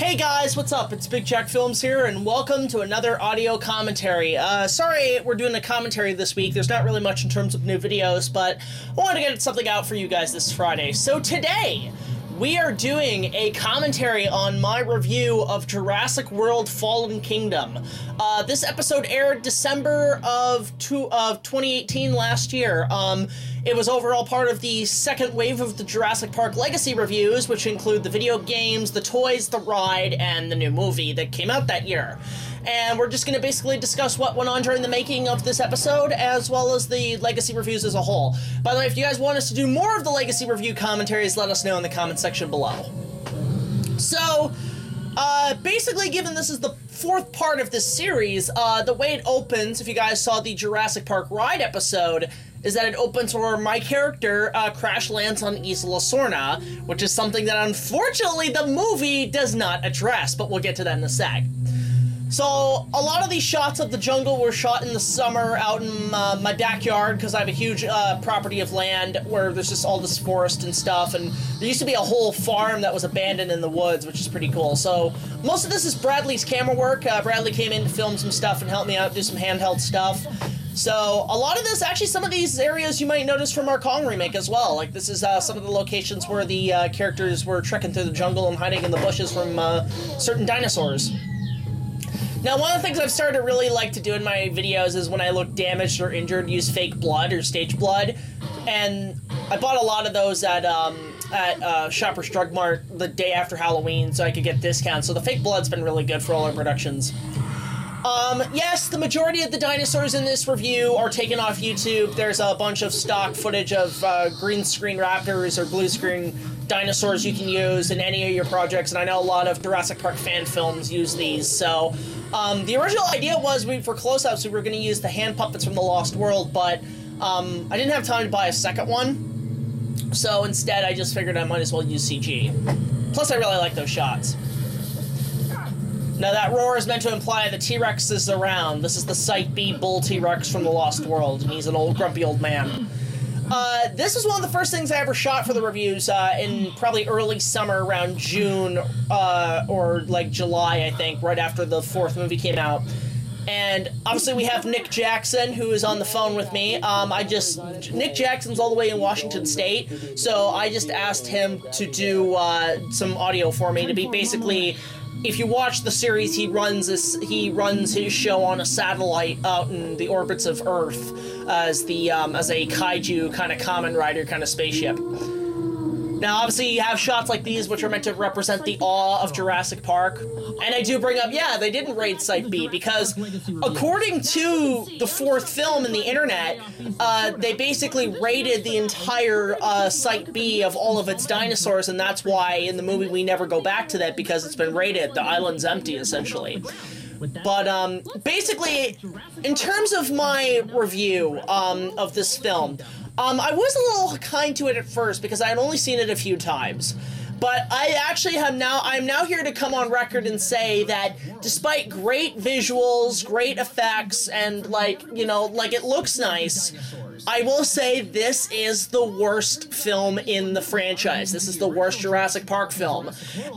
Hey guys, what's up? It's BigJackFilms here, and welcome to another audio commentary. Sorry we're doing a commentary this week. There's not really much in terms of new videos, but I wanted to get something out for you guys this Friday. So today, we are doing a commentary on my review of Jurassic World Fallen Kingdom. This episode aired December of 2018, last year. It was overall part of the second wave of the Jurassic Park Legacy Reviews, which include the video games, the toys, the ride, and the new movie that came out that year. And we're just going to basically discuss what went on during the making of this episode, as well as the Legacy Reviews as a whole. By the way, if you guys want us to do more of the Legacy Review commentaries, let us know in the comment section below. So, basically, given this is the fourth part of this series, the way it opens, if you guys saw the Jurassic Park ride episode, is that it opens where my character crash lands on Isla Sorna, which is something that unfortunately the movie does not address, but we'll get to that in a sec. So, a lot of these shots of the jungle were shot in the summer out in my backyard, because I have a huge property of land where there's just all this forest and stuff, and there used to be a whole farm that was abandoned in the woods, which is pretty cool. So, most of this is Bradley's camera work. Bradley came in to film some stuff and help me out, do some handheld stuff. So, a lot of this, actually some of these areas you might notice from our Kong remake as well. Like, this is some of the locations where the characters were trekking through the jungle and hiding in the bushes from certain dinosaurs. Now, one of the things I've started to really like to do in my videos is when I look damaged or injured, use fake blood or stage blood. And I bought a lot of those at Shoppers Drug Mart the day after Halloween so I could get discounts. So the fake blood's been really good for all our productions. Yes, the majority of the dinosaurs in this review are taken off YouTube. There's a bunch of stock footage of green screen raptors or blue screen dinosaurs you can use in any of your projects, and I know a lot of Jurassic Park fan films use these. So, the original idea was for close-ups we were going to use the hand puppets from the Lost World, but I didn't have time to buy a second one, so instead I just figured I might as well use CG. Plus, I really like those shots. Now, that roar is meant to imply the T-Rex is around. This is the Site B bull T-Rex from the Lost World, and he's an old, grumpy old man. This is one of the first things I ever shot for the reviews in probably early summer, around June, or like July, I think, right after the fourth movie came out. And obviously we have Nick Jackson, who is on the phone with me. Nick Jackson's all the way in Washington State, so I just asked him to do some audio for me to be basically... If you watch the series, he runs his show on a satellite out in the orbits of Earth as a kaiju kind of Kamen Rider kind of spaceship. Now, obviously, you have shots like these, which are meant to represent the awe of Jurassic Park. And I do bring up, yeah, they didn't raid Site B, because according to the fourth film in the internet, they basically raided the entire Site B of all of its dinosaurs, and that's why in the movie we never go back to that, because it's been raided. The island's empty, essentially. But, basically, in terms of my review of this film, I was a little kind to it at first because I had only seen it a few times. But I actually I'm now here to come on record and say that despite great visuals, great effects, and it looks nice, I will say this is the worst film in the franchise. This is the worst Jurassic Park film.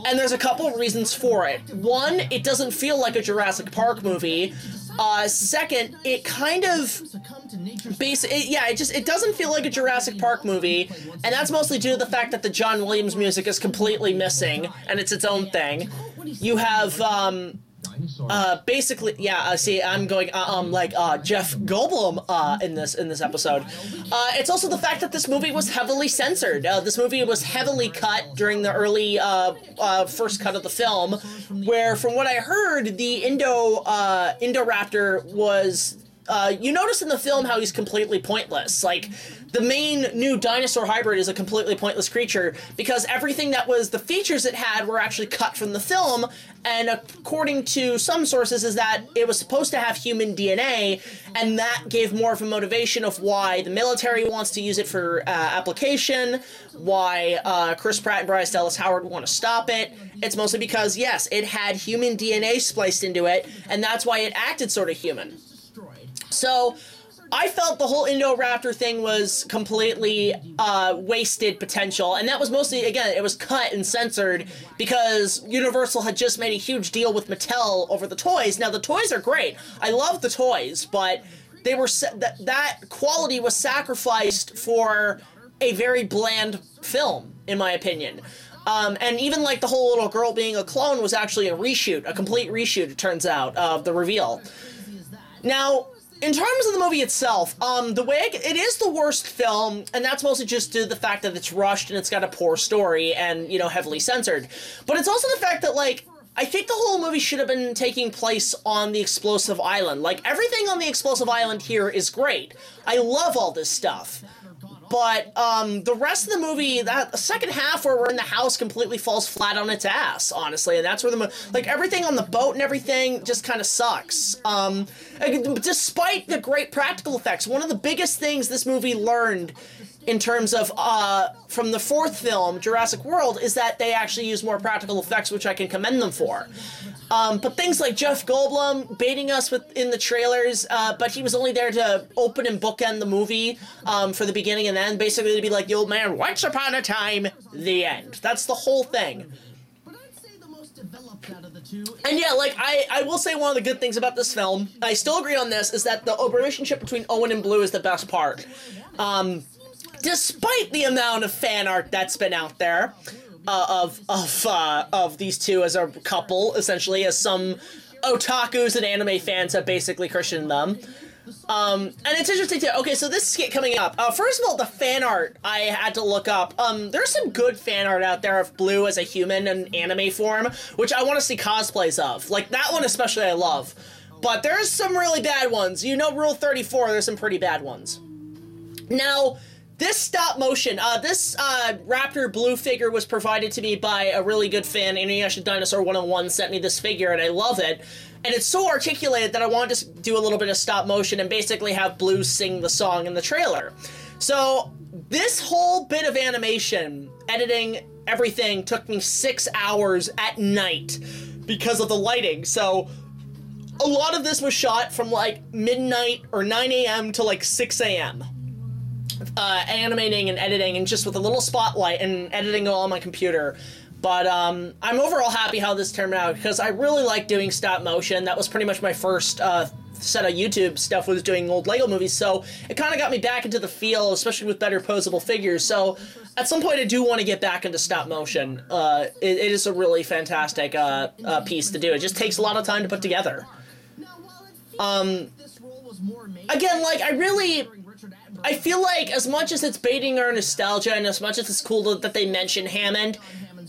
And there's a couple of reasons for it. One, it doesn't feel like a Jurassic Park movie. Second, it kind of... it doesn't feel like a Jurassic Park movie, and that's mostly due to the fact that the John Williams music is completely missing, and it's its own thing. You have, see, I'm going, Jeff Goldblum, in this episode. It's also the fact that this movie was heavily censored. This movie was heavily cut during the early, first cut of the film, where, from what I heard, the Indo Raptor was... you notice in the film how he's completely pointless. Like, the main new dinosaur hybrid is a completely pointless creature because everything that was the features it had were actually cut from the film, and according to some sources is that it was supposed to have human DNA, and that gave more of a motivation of why the military wants to use it for application, why Chris Pratt and Bryce Dallas Howard want to stop it. It's mostly because, yes, it had human DNA spliced into it, and that's why it acted sort of human. So, I felt the whole Indo Raptor thing was completely wasted potential, and that was mostly, again, it was cut and censored because Universal had just made a huge deal with Mattel over the toys. Now, the toys are great. I love the toys, but they were that quality was sacrificed for a very bland film, in my opinion. And even, like, the whole little girl being a clone was actually a reshoot, a complete reshoot, it turns out, of the reveal. Now, in terms of the movie itself, the way it is the worst film, and that's mostly just due to the fact that it's rushed and it's got a poor story and, you know, heavily censored. But it's also the fact that, like, I think the whole movie should have been taking place on the Explosive Island. Like, everything on the Explosive Island here is great. I love all this stuff. But, the rest of the movie, that second half where we're in the house completely falls flat on its ass, honestly, and that's where like, everything on the boat and everything just kind of sucks. Despite the great practical effects, one of the biggest things this movie learned in terms of, from the fourth film, Jurassic World, is that they actually use more practical effects, which I can commend them for. But things like Jeff Goldblum baiting us in the trailers, but he was only there to open and bookend the movie for the beginning and end, basically to be like the old man, once upon a time, the end. That's the whole thing. And yeah, like, I will say one of the good things about this film, I still agree on this, is that the relationship between Owen and Blue is the best part. Despite the amount of fan art that's been out there, of these two as a couple, essentially, as some otakus and anime fans have basically christened them. And it's interesting too. Okay, so this skit coming up. First of all, the fan art I had to look up. There's some good fan art out there of Blue as a human in anime form, which I want to see cosplays of. Like, that one especially I love. But there's some really bad ones. You know, Rule 34, there's some pretty bad ones. Now, this stop motion, this Raptor Blue figure was provided to me by a really good fan. International Dinosaur 101 sent me this figure, and I love it. And it's so articulated that I wanted to do a little bit of stop motion and basically have Blue sing the song in the trailer. So this whole bit of animation, editing, everything, took me 6 hours at night because of the lighting. So a lot of this was shot from like midnight or 9 a.m. to like 6 a.m. Animating and editing, and just with a little spotlight and editing all on my computer. But I'm overall happy how this turned out, because I really like doing stop motion. That was pretty much my first set of YouTube stuff, was doing old Lego movies, so it kind of got me back into the feel, especially with better posable figures. So at some point I do want to get back into stop motion. It is a really fantastic piece to do. It just takes a lot of time to put together. Again, like, I feel like as much as it's baiting our nostalgia and as much as it's cool that they mention Hammond,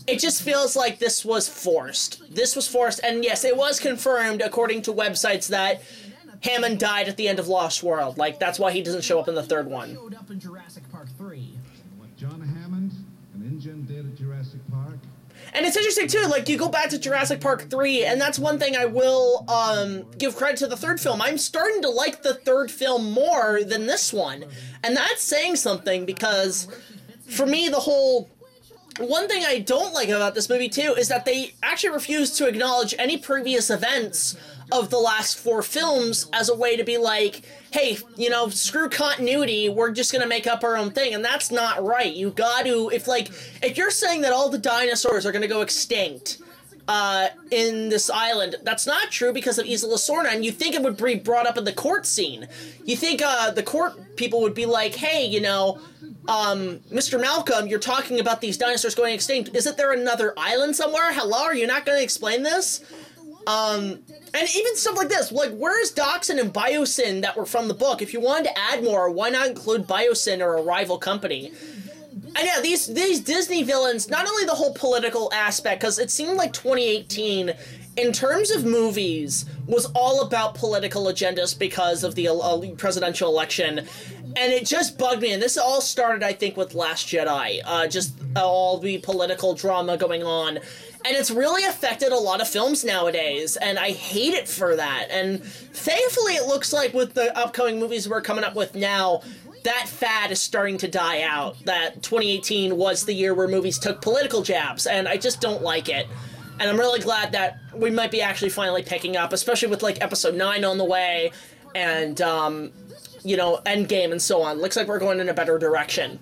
it just feels like this was forced. This was forced, and yes, it was confirmed according to websites that Hammond died at the end of Lost World. Like, that's why he doesn't show up in the third one. Showed up in Jurassic Park 3. What John Hammond and InGen did at Jurassic Park. And it's interesting, too, like, you go back to Jurassic Park 3, and that's one thing I will give credit to the third film. I'm starting to like the third film more than this one. And that's saying something, because for me, the whole... One thing I don't like about this movie, too, is that they actually refuse to acknowledge any previous events of the last four films as a way to be like, hey, you know, screw continuity, we're just gonna make up our own thing, and that's not right. You gotta, if you're saying that all the dinosaurs are gonna go extinct, in this island, that's not true because of Isla Sorna, and you think it would be brought up in the court scene. You think, the court people would be like, hey, you know, Mr. Malcolm, you're talking about these dinosaurs going extinct. Isn't there another island somewhere? Hello, are you not gonna explain this? And even stuff like this, like, where's Dachshund and Biosyn that were from the book? If you wanted to add more, why not include Biosyn or a rival company? And yeah, these Disney villains, not only the whole political aspect, because it seemed like 2018, in terms of movies, was all about political agendas because of the presidential election, and it just bugged me, and this all started, I think, with Last Jedi, just all the political drama going on, and it's really affected a lot of films nowadays, and I hate it for that, and thankfully it looks like with the upcoming movies we're coming up with now, that fad is starting to die out, that 2018 was the year where movies took political jabs, and I just don't like it. And I'm really glad that we might be actually finally picking up, especially with, like, Episode 9 on the way, and, you know, Endgame and so on. Looks like we're going in a better direction.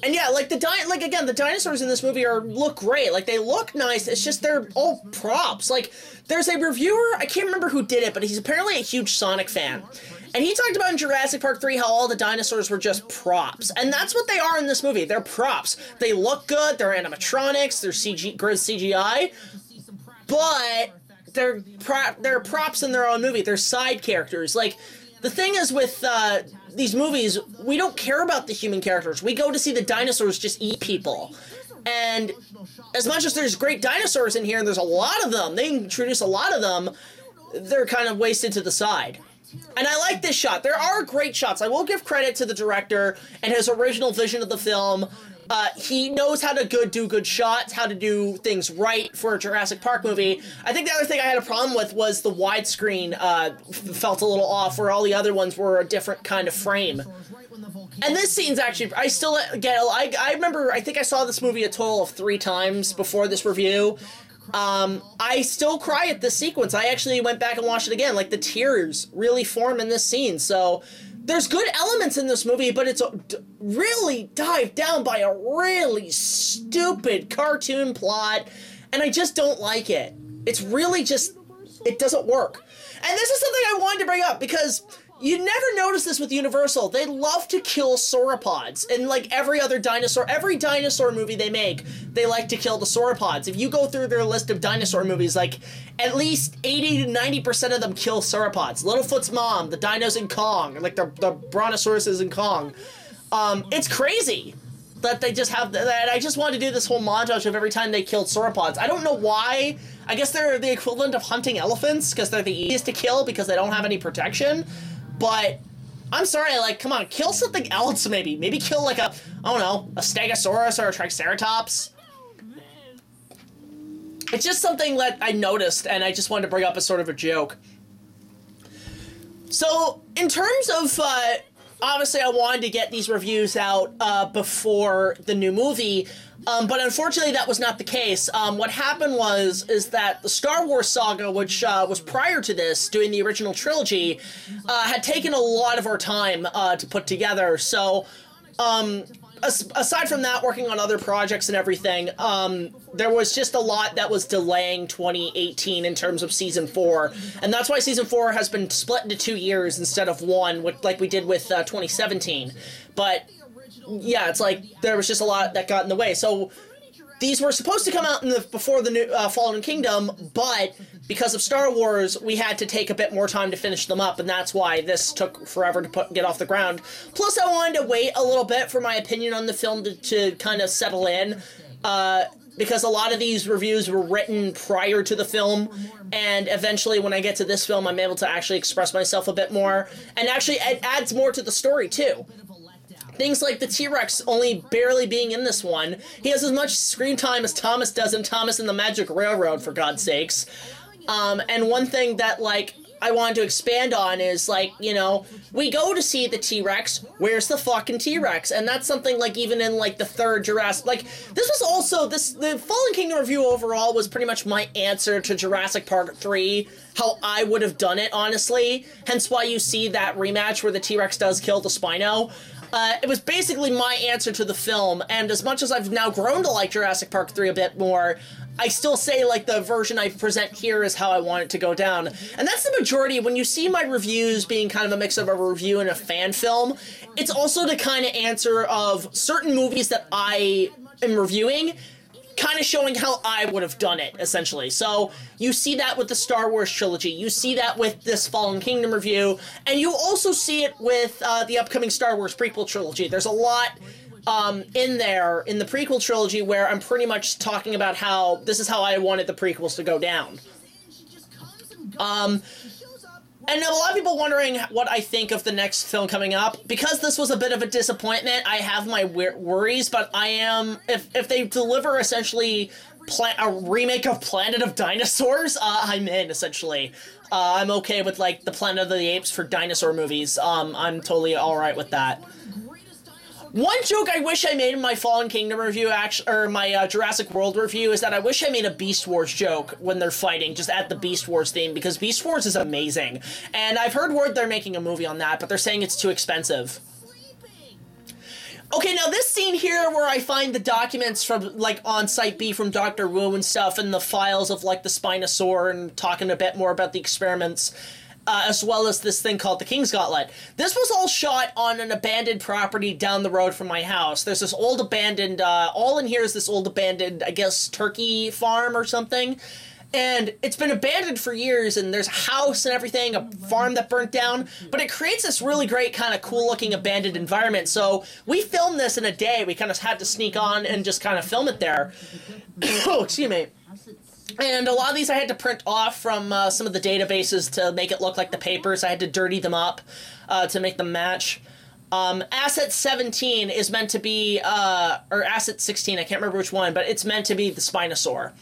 And yeah, like, again, the dinosaurs in this movie look great. Like, they look nice, it's just they're all props. Like, there's a reviewer, I can't remember who did it, but he's apparently a huge Sonic fan. And he talked about in Jurassic Park 3 how all the dinosaurs were just props. And that's what they are in this movie. They're props. They look good, they're animatronics, they're CGI, but they're props in their own movie. They're side characters. Like, the thing is with these movies, we don't care about the human characters. We go to see the dinosaurs just eat people. And as much as there's great dinosaurs in here, and there's a lot of them, they introduce a lot of them, they're kind of wasted to the side. And I like this shot. There are great shots. I will give credit to the director and his original vision of the film. He knows how to do good shots, how to do things right for a Jurassic Park movie. I think the other thing I had a problem with was the widescreen felt a little off, where all the other ones were a different kind of frame. And this scene's actually, I remember, I think I saw this movie a total of 3 times before this review. I still cry at this sequence. I actually went back and watched it again. Like, the tears really form in this scene, so there's good elements in this movie, but it's really dived down by a really stupid cartoon plot, and I just don't like it. It's really just, it doesn't work. And this is something I wanted to bring up, because you never notice this with Universal. They love to kill sauropods. And like every dinosaur movie they make, they like to kill the sauropods. If you go through their list of dinosaur movies, like at least 80 to 90% of them kill sauropods. Littlefoot's mom, the dinos in Kong, like the brontosauruses in Kong. It's crazy that they just have that. I just wanted to do this whole montage of every time they killed sauropods. I don't know why. I guess they're the equivalent of hunting elephants, because they're the easiest to kill because they don't have any protection. But I'm sorry, like, come on, kill something else maybe. Maybe kill like I don't know, a Stegosaurus or a Triceratops. It's just something that I noticed, and I just wanted to bring up as sort of a joke. So, in terms of, obviously I wanted to get these reviews out before the new movie, but unfortunately that was not the case. What happened is that the Star Wars saga, which was prior to this, doing the original trilogy, had taken a lot of our time to put together. So, aside from that, working on other projects and everything, there was just a lot that was delaying 2018 in terms of Season 4. And that's why Season 4 has been split into 2 years instead of 1, like we did with 2017. But yeah, it's like there was just a lot that got in the way. So these were supposed to come out before the new Fallen Kingdom, but because of Star Wars, we had to take a bit more time to finish them up, and that's why this took forever to get off the ground. Plus, I wanted to wait a little bit for my opinion on the film to kind of settle in, because a lot of these reviews were written prior to the film, and eventually when I get to this film, I'm able to actually express myself a bit more, and actually it adds more to the story, too. Things like the T-Rex only barely being in this one. He has as much screen time as Thomas does in Thomas and the Magic Railroad, for God's sakes. And one thing that, like, I wanted to expand on is, like, you know, we go to see the T-Rex, where's the fucking T-Rex? And that's something, like, even in, like, the third Jurassic, like, this was also, the Fallen Kingdom review overall was pretty much my answer to Jurassic Park 3, how I would have done it, honestly. Hence why you see that rematch where the T-Rex does kill the Spino. It was basically my answer to the film, and as much as I've now grown to like Jurassic Park 3 a bit more, I still say, like, the version I present here is how I want it to go down. And that's the majority. When you see my reviews being kind of a mix of a review and a fan film, it's also to kind of answer of certain movies that I am reviewing, kind of showing how I would have done it, essentially. So, you see that with the Star Wars trilogy, you see that with this Fallen Kingdom review, and you also see it with the upcoming Star Wars prequel trilogy. There's a lot in there, in the prequel trilogy, where I'm pretty much talking about how this is how I wanted the prequels to go down. And a lot of people wondering what I think of the next film coming up. Because this was a bit of a disappointment, I have my worries, but I am, if they deliver essentially a remake of Planet of Dinosaurs, I'm in, essentially. I'm okay with, like, the Planet of the Apes for dinosaur movies. I'm totally alright with that. One joke I wish I made in my Fallen Kingdom review, actually, or my Jurassic World review, is that I wish I made a Beast Wars joke when they're fighting, just at the Beast Wars theme, because Beast Wars is amazing. And I've heard word they're making a movie on that, but they're saying it's too expensive. Okay, now this scene here where I find the documents from, like, on Site B from Dr. Wu and stuff, and the files of, like, the Spinosaur, and talking a bit more about the experiments, as well as this thing called the Kings Gauntlet. This was all shot on an abandoned property down the road from my house. There's this old abandoned, all in here is this old abandoned, I guess, turkey farm or something. And it's been abandoned for years, and there's a house and everything, a farm that burnt down, but it creates this really great kind of cool-looking abandoned environment. So we filmed this in a day. We kind of had to sneak on and just kind of film it there. Oh, excuse me. And a lot of these I had to print off from some of the databases to make it look like the papers. I had to dirty them up to make them match. Asset 17 is meant to be, or Asset 16, I can't remember which one, but it's meant to be the Spinosaur.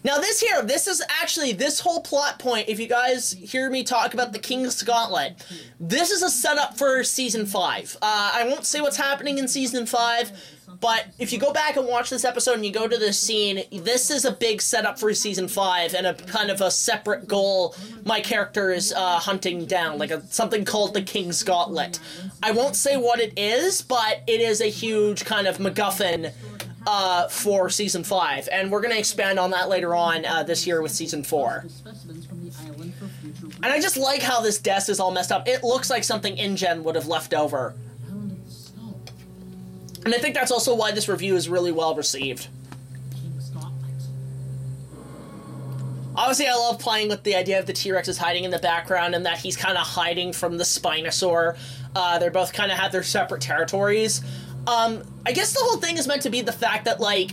Now this is actually, this whole plot point, if you guys hear me talk about the King's Gauntlet, this is a setup for Season 5. I won't say what's happening in Season 5, but if you go back and watch this episode and you go to this scene, this is a big setup for Season 5 and a kind of a separate goal my character is hunting down, like something called the King's Gauntlet. I won't say what it is, but it is a huge kind of MacGuffin for Season 5, and we're going to expand on that later on this year with Season 4. And I just like how this desk is all messed up. It looks like something InGen would have left over. And I think that's also why this review is really well received. Obviously, I love playing with the idea of the T-Rex is hiding in the background and that he's kind of hiding from the Spinosaur. They're both kind of have their separate territories. I guess the whole thing is meant to be the fact that, like,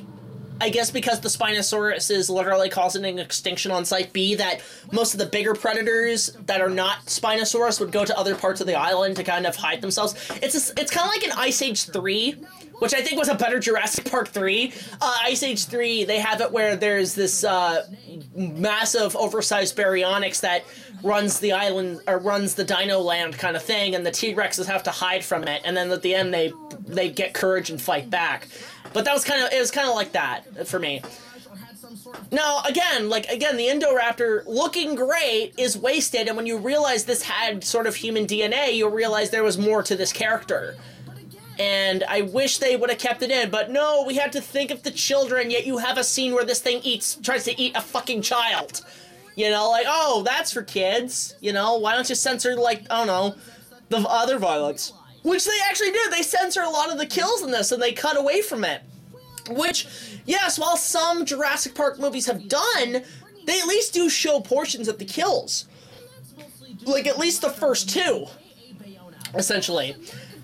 I guess because the Spinosaurus is literally causing an extinction on Site B, that most of the bigger predators that are not Spinosaurus would go to other parts of the island to kind of hide themselves. It's kind of like in Ice Age 3, which I think was a better Jurassic Park 3. Ice Age 3, they have it where there's this massive oversized baryonyx that runs the island, or runs the Dino Land kind of thing, and the T-Rexes have to hide from it, and then at the end they get courage and fight back. But that was it was kind of like that for me. Now, again, the Indo Raptor looking great is wasted, and when you realize this had sort of human DNA, you'll realize there was more to this character. And I wish they would have kept it in, but no, we had to think of the children, yet you have a scene where this thing tries to eat a fucking child. You know, like, oh, that's for kids. You know, why don't you censor, like, I don't know, the other violence? Which they actually did. They censor a lot of the kills in this, and they cut away from it. Which, yes, while some Jurassic Park movies have done, they at least do show portions of the kills. Like, at least the first two, essentially.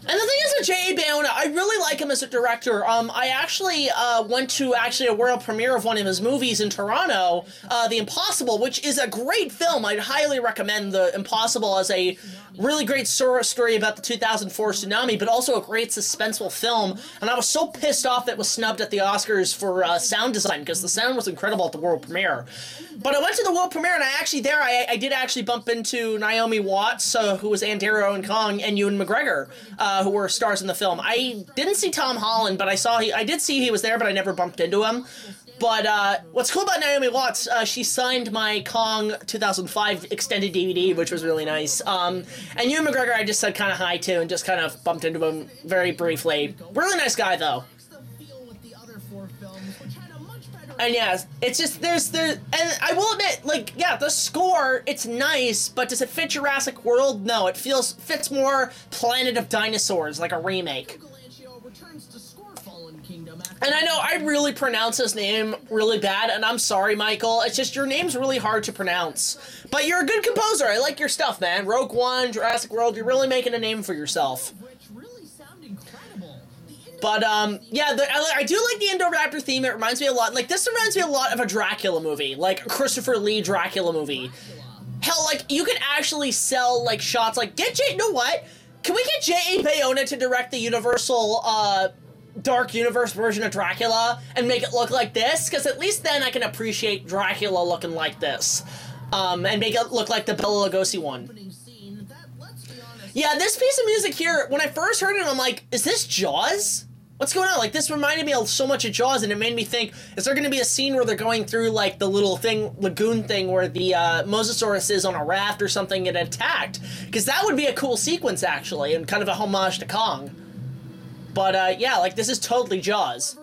And the thing is with J.A. Bayona, I really like him as a director. I actually went to a world premiere of one of his movies in Toronto, The Impossible, which is a great film. I'd highly recommend The Impossible as a really great story about the 2004 tsunami, but also a great suspenseful film. And I was so pissed off that it was snubbed at the Oscars for sound design, because the sound was incredible at the world premiere. But I went to the world premiere, and I did actually bump into Naomi Watts, who was Andero and Kong, and Ewan McGregor, who were stars in the film. I didn't see Tom Holland, but I did see he was there, but I never bumped into him. But what's cool about Naomi Watts, she signed my Kong 2005 extended DVD, which was really nice. And Ewan McGregor I just said kind of hi to and just kind of bumped into him very briefly. Really nice guy, though. And yeah, it's just, and I will admit, like, yeah, the score, it's nice, but does it fit Jurassic World? No, it fits more Planet of Dinosaurs, like a remake. And I know I really pronounce his name really bad, and I'm sorry, Michael. It's just your name's really hard to pronounce. But you're a good composer. I like your stuff, man. Rogue One, Jurassic World, you're really making a name for yourself. But, yeah, I do like the Indo Raptor theme. It reminds me a lot, like, this reminds me a lot of a Dracula movie, like a Christopher Lee Dracula movie. Hell, like, you could actually sell, like, shots, like, you know what? Can we get J.A. Bayona to direct the Universal, Dark Universe version of Dracula and make it look like this? Because at least then I can appreciate Dracula looking like this. And make it look like the Bela Lugosi one. Yeah, this piece of music here, when I first heard it, I'm like, is this Jaws? What's going on? Like, this reminded me so much of Jaws, and it made me think, is there going to be a scene where they're going through, like, the little lagoon thing where the Mosasaurus is on a raft or something and attacked? Because that would be a cool sequence, actually, and kind of a homage to Kong. But, yeah, like, this is totally Jaws.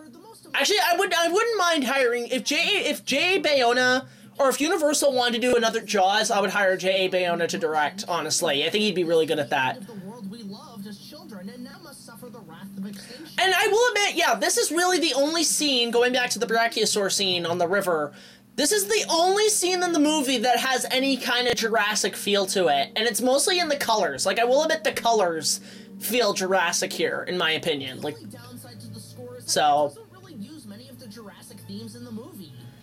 Actually, I wouldn't mind hiring, if J.A. Bayona, or if Universal wanted to do another Jaws, I would hire J.A. Bayona to direct, honestly. I think he'd be really good at that. And I will admit, yeah, this is really the only scene, going back to the Brachiosaur scene on the river, this is the only scene in the movie that has any kind of Jurassic feel to it, and it's mostly in the colors. Like, I will admit the colors feel Jurassic here, in my opinion. Like, so...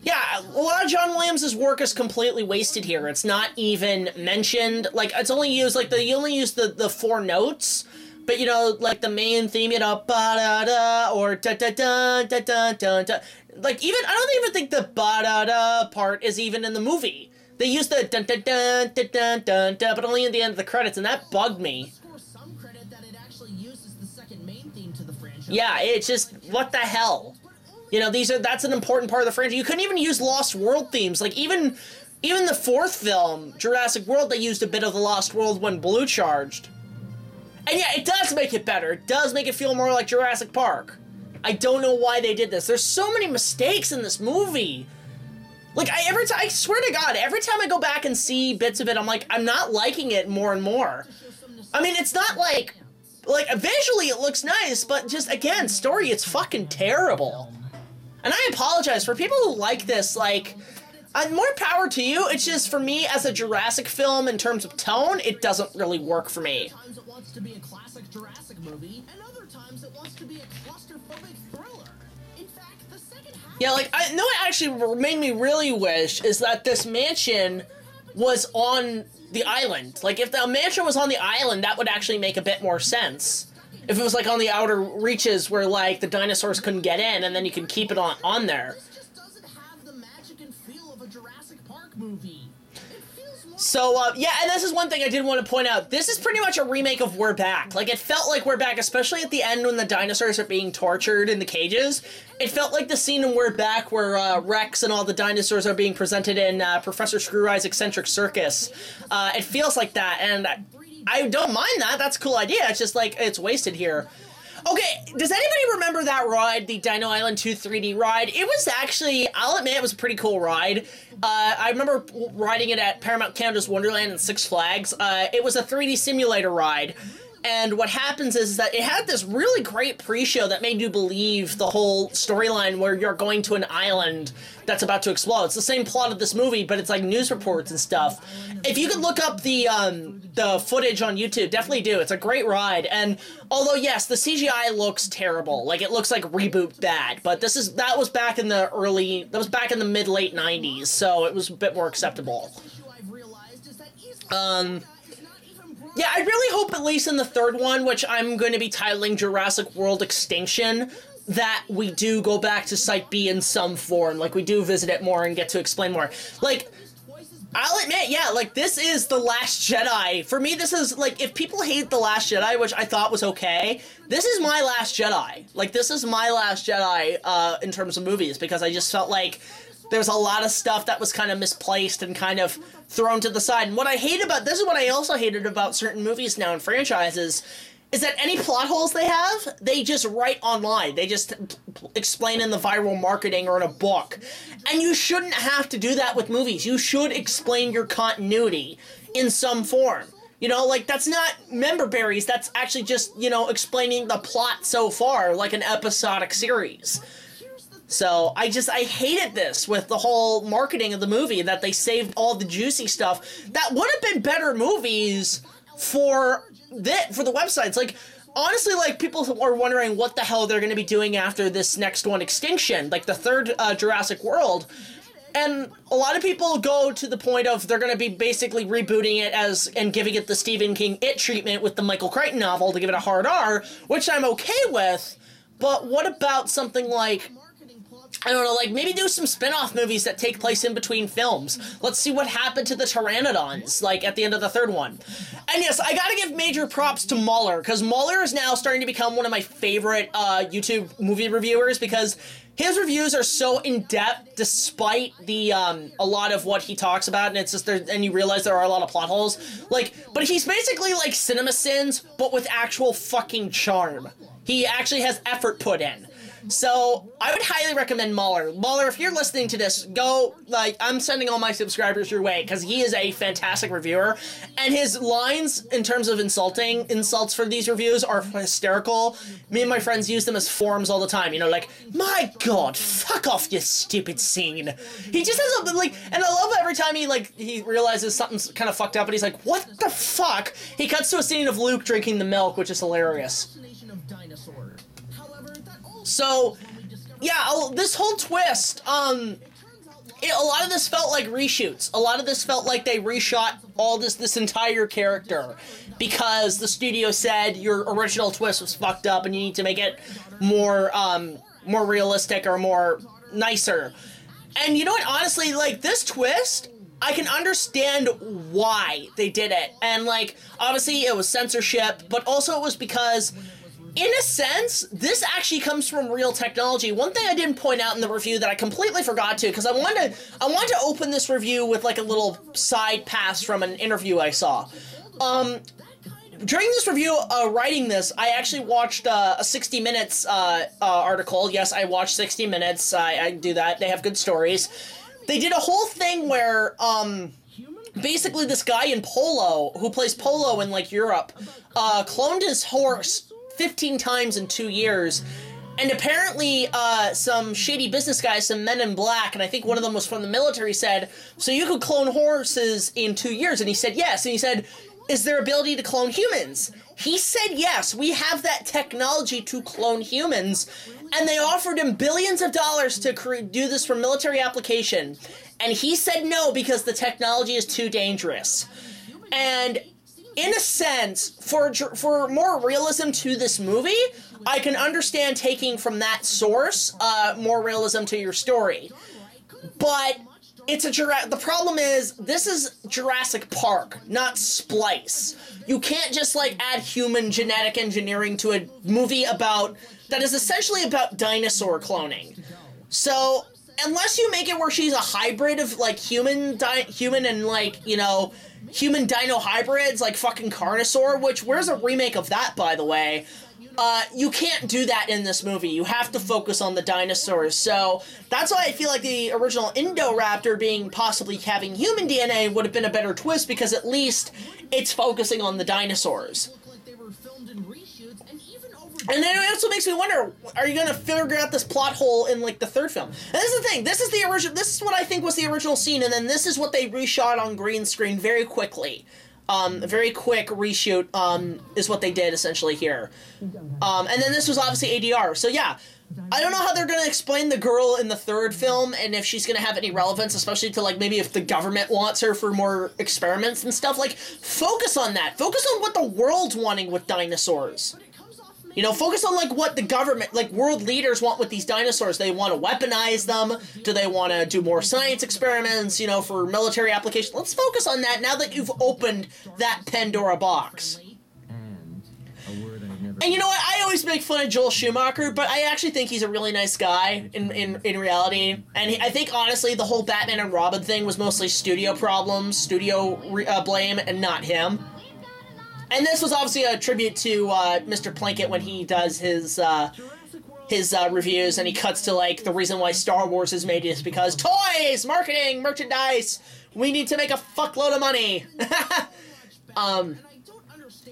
Yeah, a lot of John Williams' work is completely wasted here. It's not even mentioned. Like, it's only used, like, you only use the 4 notes. But, you know, like, the main theme, you know, ba-da-da, or da-da-da-da-da-da-da. Like, even, I don't even think the ba-da-da part is even in the movie. They use the dun-dun-dun-dun-dun-dun-dun, but only at the end of the credits, and that bugged me. Yeah, it's just, what the hell? You know, that's an important part of the franchise. You couldn't even use Lost World themes. Like, even the 4th film, Jurassic World, they used a bit of the Lost World when Blue charged. And yeah, it does make it better. It does make it feel more like Jurassic Park. I don't know why they did this. There's so many mistakes in this movie. Like, I swear to God, every time I go back and see bits of it, I'm like, I'm not liking it more and more. I mean, it's not like, visually it looks nice, but just, again, story, it's fucking terrible. And I apologize for people who like this, like, more power to you. It's just, for me, as a Jurassic film, in terms of tone, it doesn't really work for me. Sometimes it wants to be a classic Jurassic movie, and other times it wants to be a claustrophobic thriller. In fact, the second half... Yeah, like, I know what actually made me really wish is that this mansion was on the island. Like, if the mansion was on the island, that would actually make a bit more sense. If it was, like, on the outer reaches where, like, the dinosaurs couldn't get in, and then you can keep it on there. This just doesn't have the magic and feel of a Jurassic Park movie. It feels more... So, yeah, and this is one thing I did want to point out. This is pretty much a remake of We're Back. Like, it felt like We're Back, especially at the end when the dinosaurs are being tortured in the cages. It felt like the scene in We're Back where Rex and all the dinosaurs are being presented in Professor Screw Eye's Eccentric Circus. It feels like that, and I don't mind that. That's a cool idea. It's just, like, it's wasted here. Okay, does anybody remember that ride, the Dino Island 2 3D ride? It was actually, I'll admit, it was a pretty cool ride. I remember riding it at Paramount Canada's Wonderland and Six Flags. It was a 3D simulator ride. And what happens is that it had this really great pre-show that made you believe the whole storyline where you're going to an island that's about to explode. It's the same plot of this movie, but it's like news reports and stuff. If you could look up the footage on YouTube, definitely do. It's a great ride. And although, yes, the CGI looks terrible. Like, it looks like reboot bad. But that was back in the mid-late 90s, so it was a bit more acceptable. Yeah, I really hope at least in the 3rd one, which I'm going to be titling Jurassic World Extinction, that we do go back to Site B in some form. Like, we do visit it more and get to explain more. Like, I'll admit, yeah, like, this is The Last Jedi. For me, this is, like, if people hate The Last Jedi, which I thought was okay, this is my Last Jedi. Like, this is my Last Jedi, in terms of movies, because I just felt like there's a lot of stuff that was kind of misplaced and kind of thrown to the side. And what I hate about, this is what I also hated about certain movies now and franchises, is that any plot holes they have, they just write online. They just explain in the viral marketing or in a book. And you shouldn't have to do that with movies. You should explain your continuity in some form. You know, like, that's not member berries. That's actually just, you know, explaining the plot so far, like an episodic series. So, I hated this with the whole marketing of the movie, that they saved all the juicy stuff. That would have been better movies for the websites. Like, honestly, like, people are wondering what the hell they're going to be doing after this next one, Extinction, like the 3rd Jurassic World. And a lot of people go to the point of they're going to be basically rebooting it and giving it the Stephen King It treatment with the Michael Crichton novel to give it a hard R, which I'm okay with. But what about something like I don't know, like, maybe do some spin-off movies that take place in between films. Let's see what happened to the Pteranodons, like, at the end of the third one. And yes, I gotta give major props to Muller, because Muller is now starting to become one of my favorite YouTube movie reviewers, because his reviews are so in-depth despite the, a lot of what he talks about, and it's just there, and you realize there are a lot of plot holes. Like, but he's basically like CinemaSins, but with actual fucking charm. He actually has effort put in. So, I would highly recommend Muller. Muller, if you're listening to this, go, like, I'm sending all my subscribers your way, because he is a fantastic reviewer, and his lines, in terms of insults for these reviews, are hysterical. Me and my friends use them as forms all the time, you know, like, my god, fuck off, you stupid scene. He just has a, like, and I love every time he realizes something's kind of fucked up, and he's like, what the fuck? He cuts to a scene of Luke drinking the milk, which is hilarious. So, yeah, this whole twist, a lot of this felt like reshoots. A lot of this felt like they reshot this entire character because the studio said your original twist was fucked up and you need to make it more realistic or more nicer. And you know what, honestly, like, this twist, I can understand why they did it. And, like, obviously it was censorship, but also it was because, in a sense, this actually comes from real technology. One thing I didn't point out in the review that I completely forgot to, because I wanted to open this review with like a little side pass from an interview I saw. During this review, writing this, I actually watched a 60 Minutes article. Yes, I watched 60 Minutes. I do that. They have good stories. They did a whole thing where basically this guy in polo, who plays polo in like Europe, cloned his horse 15 times in 2 years, and apparently some shady business guys, some men in black, and I think one of them was from the military, said, so you could clone horses in 2 years? And he said yes, and he said, is there ability to clone humans? He said yes, we have that technology to clone humans, and they offered him billions of dollars to do this for military application, and he said no because the technology is too dangerous. And in a sense, for more realism to this movie, I can understand taking from that source more realism to your story. But it's the problem is, this is Jurassic Park, not Splice. You can't just, like, add human genetic engineering to a movie that is essentially about dinosaur cloning. So, unless you make it where she's a hybrid of, like, human and, like, you know, human dino hybrids, like fucking Carnosaur, which, where's a remake of that, by the way? You can't do that in this movie. You have to focus on the dinosaurs. So that's why I feel like the original Indo Raptor being possibly having human DNA would have been a better twist, because at least it's focusing on the dinosaurs. And then it also makes me wonder, are you going to figure out this plot hole in, like, the third film? And this is the thing, this is what I think was the original scene, and then this is what they reshot on green screen very quickly. A very quick reshoot, is what they did, essentially, here. And then this was obviously ADR, so yeah. I don't know how they're going to explain the girl in the third film, and if she's going to have any relevance, especially to, like, maybe if the government wants her for more experiments and stuff. Like, focus on that. Focus on what the world's wanting with dinosaurs. You know, focus on, like, what the government, like, world leaders want with these dinosaurs. They want to weaponize them? Do they want to do more science experiments, you know, for military application? Let's focus on that now that you've opened that Pandora box. And you know what? I always make fun of Joel Schumacher, but I actually think he's a really nice guy in reality. And I think, honestly, the whole Batman and Robin thing was mostly studio problems, studio blame, and not him. And this was obviously a tribute to Mr. Plinkett when he does his reviews, and he cuts to, like, the reason why Star Wars is made is because toys, marketing, merchandise, we need to make a fuckload of money.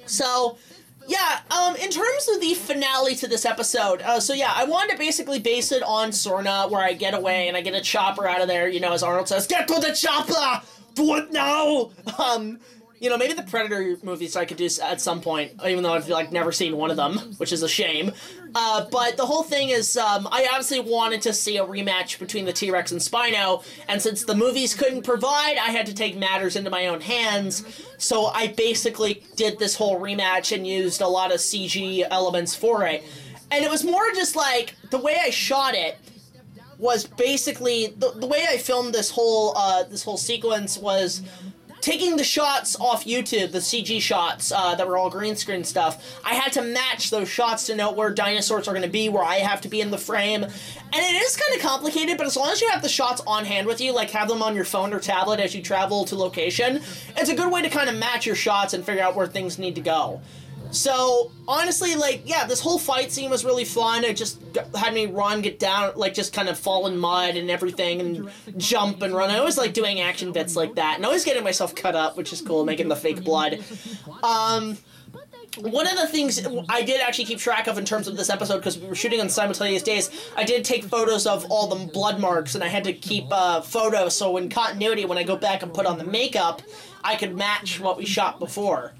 So, yeah, in terms of the finale to this episode, so yeah, I wanted to basically base it on Sorna, where I get away and I get a chopper out of there, you know, as Arnold says, get to the chopper! Do it now! You know, maybe the Predator movies I could do at some point, even though I've, like, never seen one of them, which is a shame. But the whole thing is, I obviously wanted to see a rematch between the T-Rex and Spino, and since the movies couldn't provide, I had to take matters into my own hands, so I basically did this whole rematch and used a lot of CG elements for it. And it was more just, like, the way I shot it, was basically the way I filmed this whole sequence was taking the shots off YouTube, the CG shots that were all green screen stuff. I had to match those shots to know where dinosaurs are going to be, where I have to be in the frame. And it is kind of complicated, but as long as you have the shots on hand with you, like have them on your phone or tablet as you travel to location, it's a good way to kind of match your shots and figure out where things need to go. So, honestly, like, yeah, this whole fight scene was really fun. It just had me run, get down, like, just kind of fall in mud and everything, and jump and run. I always like doing action bits like that, and always getting myself cut up, which is cool, making the fake blood. One of the things I did actually keep track of in terms of this episode, because we were shooting on simultaneous days, I did take photos of all the blood marks, and I had to keep photos, so in continuity, when I go back and put on the makeup, I could match what we shot before.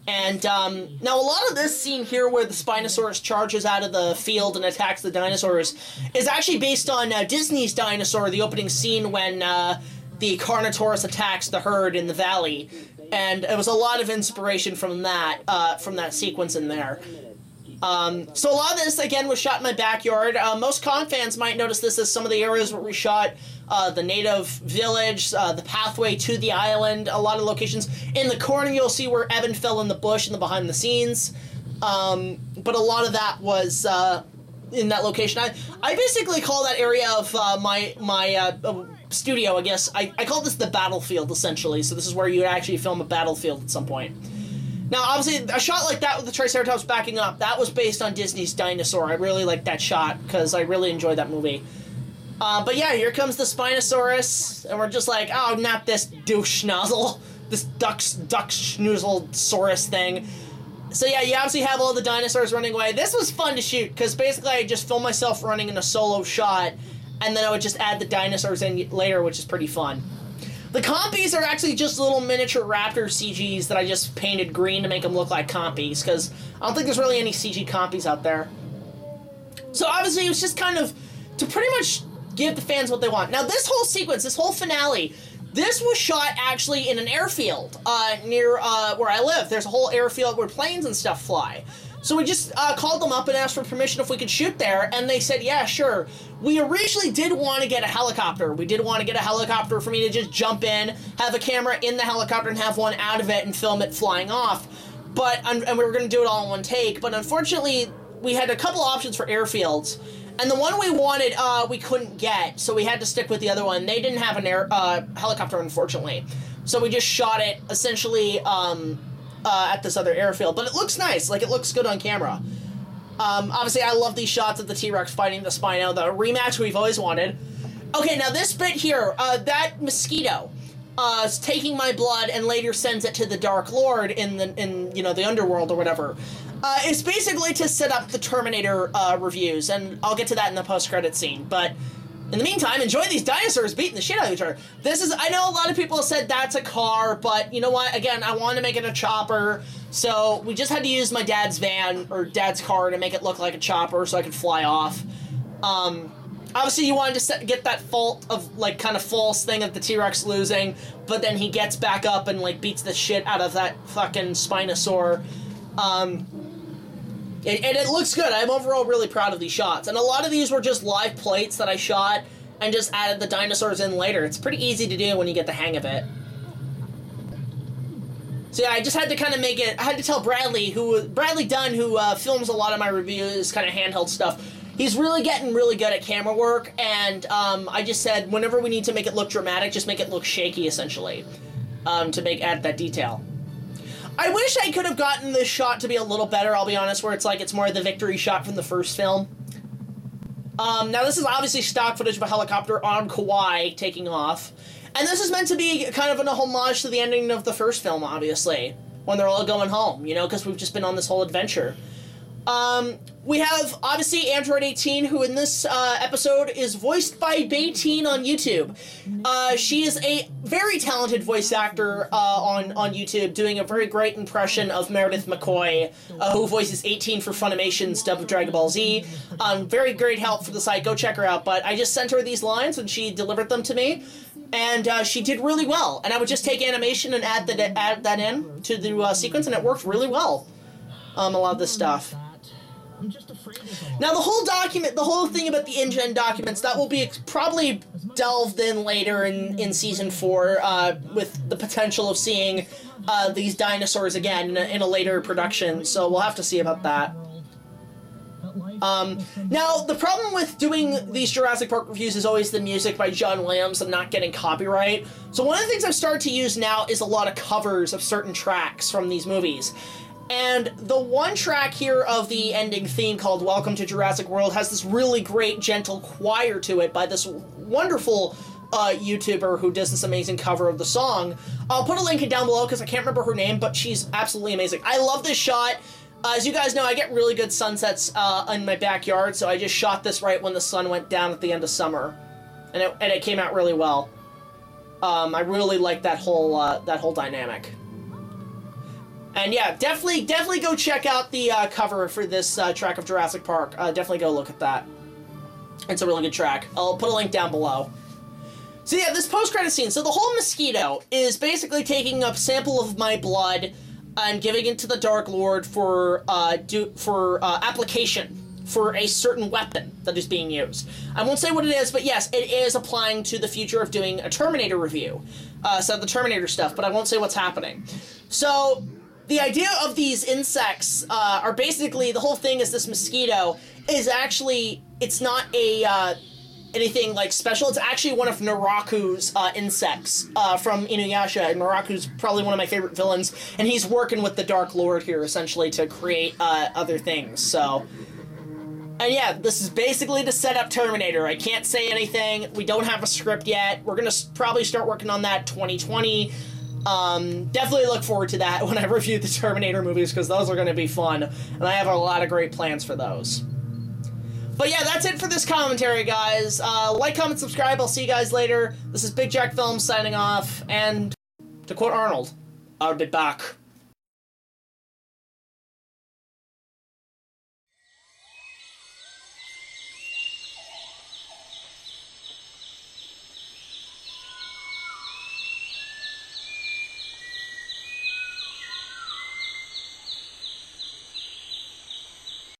And, now a lot of this scene here where the Spinosaurus charges out of the field and attacks the dinosaurs is actually based on Disney's Dinosaur, the opening scene when the Carnotaurus attacks the herd in the valley. And it was a lot of inspiration from that sequence in there. So a lot of this, again, was shot in my backyard. Most con fans might notice this as some of the areas where we shot the native village, the pathway to the island, a lot of locations. In the corner, you'll see where Evan fell in the bush in the behind the scenes. But a lot of that was in that location. I basically call that area of my studio, I guess. I call this the battlefield, essentially. So this is where you would actually film a battlefield at some point. Now, obviously, a shot like that with the Triceratops backing up, that was based on Disney's Dinosaur. I really like that shot, because I really enjoyed that movie. But yeah, here comes the Spinosaurus, and we're just like, oh, not this douche schnozzle, this duck schnoozle-saurus thing. So yeah, you obviously have all the dinosaurs running away. This was fun to shoot, because basically I just filmed myself running in a solo shot, and then I would just add the dinosaurs in later, which is pretty fun. The compies are actually just little miniature raptor CGs that I just painted green to make them look like compies, because I don't think there's really any CG compies out there. So obviously it was just kind of to pretty much give the fans what they want. Now this whole sequence, this whole finale, this was shot actually in an airfield near where I live. There's a whole airfield where planes and stuff fly. So we just called them up and asked for permission if we could shoot there, and they said, yeah, sure. We originally did want to get a helicopter. We did want to get a helicopter for me to just jump in, have a camera in the helicopter, and have one out of it and film it flying off. But and we were going to do it all in one take. But unfortunately, we had a couple options for airfields, and the one we wanted, we couldn't get, so we had to stick with the other one. They didn't have an helicopter, unfortunately. So we just shot it, essentially, at this other airfield. But it looks nice. Like, it looks good on camera. Obviously, I love these shots of the T-Rex fighting the Spino, the rematch we've always wanted. Okay, now this bit here, that mosquito is taking my blood and later sends it to the Dark Lord in the underworld or whatever. It's basically to set up the Terminator reviews, and I'll get to that in the post-credit scene. But in the meantime, enjoy these dinosaurs beating the shit out of each other. I know a lot of people have said that's a car, but you know what? Again, I want to make it a chopper, so we just had to use my dad's van, or dad's car, to make it look like a chopper so I could fly off. Obviously, you wanted to get that fault of, like, kind of false thing of the T-Rex losing, but then he gets back up and, like, beats the shit out of that fucking Spinosaur. And it looks good. I'm overall really proud of these shots. And a lot of these were just live plates that I shot and just added the dinosaurs in later. It's pretty easy to do when you get the hang of it. So yeah, I just had to kind of make it... I had to tell Bradley Dunn, who films a lot of my reviews, kind of handheld stuff. He's really getting really good at camera work, and I just said, whenever we need to make it look dramatic, just make it look shaky, essentially, to add that detail. I wish I could have gotten this shot to be a little better, I'll be honest, where it's like it's more the victory shot from the first film. Now this is obviously stock footage of a helicopter on Kauai taking off, and this is meant to be kind of a homage to the ending of the first film, obviously, when they're all going home, you know, because we've just been on this whole adventure. We have, obviously, Android 18, who in this episode is voiced by Bayteen on YouTube. She is a very talented voice actor on YouTube, doing a very great impression of Meredith McCoy, who voices 18 for Funimation's dub of Dragon Ball Z. Very great help for the site. Go check her out. But I just sent her these lines, and she delivered them to me. And she did really well. And I would just take animation and add that in to the sequence, and it worked really well. A lot of this stuff. I'm just afraid it's all. Now, the whole thing about the InGen documents, that will be probably delved in later in Season 4, with the potential of seeing these dinosaurs again in a later production, so we'll have to see about that. Now, the problem with doing these Jurassic Park reviews is always the music by John Williams and not getting copyright. So one of the things I've started to use now is a lot of covers of certain tracks from these movies. And the one track here of the ending theme called Welcome to Jurassic World has this really great gentle choir to it by this wonderful YouTuber who does this amazing cover of the song. I'll put a link down below because I can't remember her name, but she's absolutely amazing. I love this shot. As you guys know, I get really good sunsets in my backyard, so I just shot this right when the sun went down at the end of summer. And it came out really well. I really like that whole dynamic. And yeah, definitely go check out the cover for this track of Jurassic Park. Definitely go look at that. It's a really good track. I'll put a link down below. So yeah, this post-credit scene. So the whole mosquito is basically taking a sample of my blood and giving it to the Dark Lord for application for a certain weapon that is being used. I won't say what it is, but yes, it is applying to the future of doing a Terminator review. So the Terminator stuff, but I won't say what's happening. So the idea of these insects are basically, the whole thing is this mosquito is actually, it's not a anything like special. It's actually one of Naraku's insects from Inuyasha, and Naraku's probably one of my favorite villains, and he's working with the Dark Lord here essentially to create other things. So, and yeah, this is basically to set up Terminator. I can't say anything. We don't have a script yet. We're gonna probably start working on that 2020. Definitely look forward to that when I review the Terminator movies, because those are going to be fun, and I have a lot of great plans for those. But yeah, that's it for this commentary, guys. Like, comment, subscribe. I'll see you guys later. This is BigJackFilms signing off, and to quote Arnold, I'll be back.